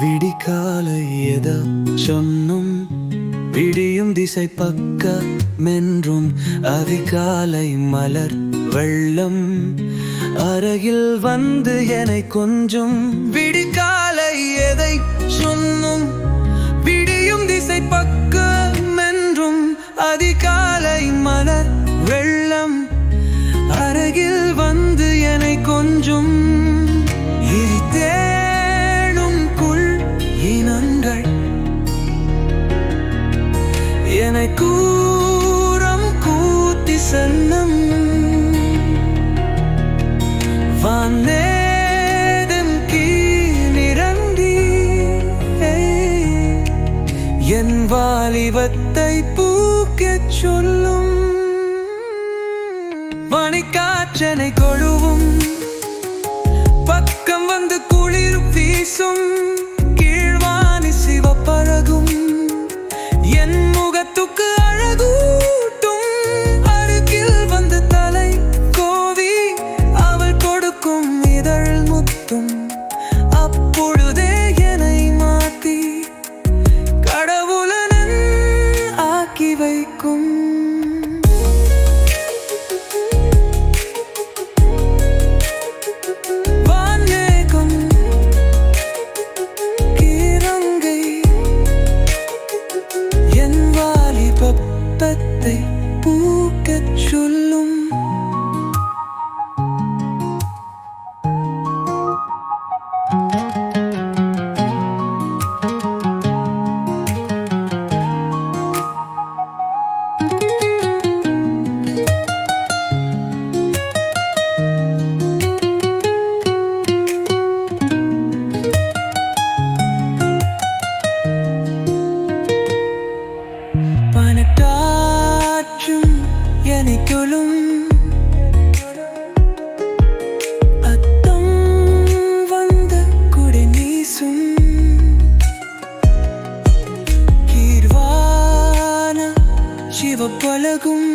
விடிகாலை எத சொன்னும் விடியும் திசை பக்கமென்றும் அதிகாலை மலர் வெள்ளம் அருகில் வந்து என்னை கொஞ்சும். விடிகாலை எதை சொன்னும் விடியும் திசை பக்கமென்றும் அதிகாலை மலர் வெள்ளம் அருகில் வந்து என்னை கொஞ்சும். என்னை கூறம் கூத்தி செல்லும் வானேதன் கீழிறங்கி என் வாலிபத்தை பூக்கச் சொல்லும். பனிக்காற்றனை கொழுவும் பக்கம் வந்து குளிர் வீசும். கீழ்வானி சிவப்பழகும் என் முகத்துக்கு அழகூட்டும். அருகில் வந்து தலை கோவி அவள் கொடுக்கும் இதழ் முத்தும். அப்பொழுதே என்னை மாத்தி கடவுளன் ஆக்கி வைக்கும். பத்தை பூக்கச் சொல்லும். பனக்காற்றும் எனக்குள்ளும் அத்தம் வந்த குடை நீசும். கீர்வான சிவப்பழகும்